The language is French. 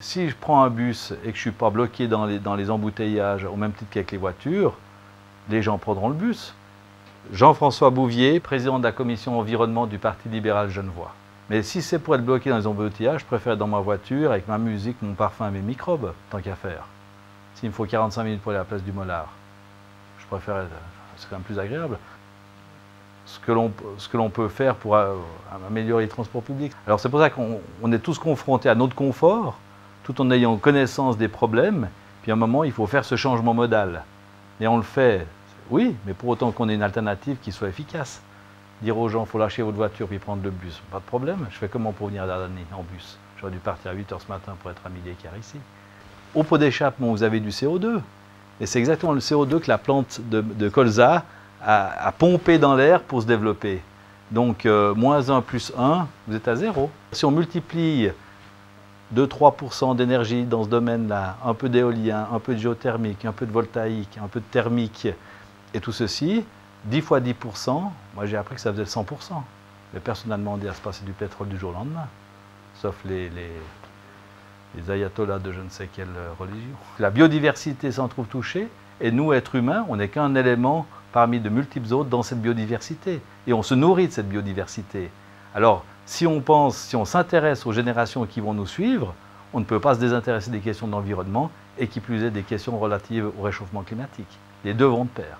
Si je prends un bus et que je ne suis pas bloqué dans les embouteillages, au même titre qu'avec les voitures, les gens prendront le bus. Jean-François Bouvier, président de la commission environnement du Parti libéral genevois. Mais si c'est pour être bloqué dans les embouteillages, je préfère être dans ma voiture avec ma musique, mon parfum et mes microbes, tant qu'à faire. S'il me faut 45 minutes pour aller à la place du Mollard, je préfère, c'est quand même plus agréable. Ce que l'on peut faire pour améliorer les transports publics. Alors c'est pour ça qu'on est tous confrontés à notre confort, tout en ayant connaissance des problèmes, puis à un moment il faut faire ce changement modal. Et on le fait, oui, mais pour autant qu'on ait une alternative qui soit efficace. Dire aux gens, il faut lâcher votre voiture puis prendre le bus, pas de problème. Je fais comment pour venir à Dardani en bus? J'aurais dû partir à 8 h ce matin pour être à 12h15 ici. Au pot d'échappement, vous avez du CO2. Et c'est exactement le CO2 que la plante de colza a pompé dans l'air pour se développer. Donc, moins 1 plus 1, vous êtes à 0. Si on multiplie 2-3% d'énergie dans ce domaine-là, un peu d'éolien, un peu de géothermique, un peu de voltaïque, un peu de thermique, et tout ceci, 10 fois 10%, moi j'ai appris que ça faisait 100%. Mais personne n'a demandé à se passer du pétrole du jour au lendemain, sauf les ayatollahs de je ne sais quelle religion. La biodiversité s'en trouve touchée, et nous, êtres humains, on n'est qu'un élément parmi de multiples autres dans cette biodiversité. Et on se nourrit de cette biodiversité. Alors, si on s'intéresse aux générations qui vont nous suivre, on ne peut pas se désintéresser des questions d'environnement, et qui plus est des questions relatives au réchauffement climatique. Les deux vont de pair.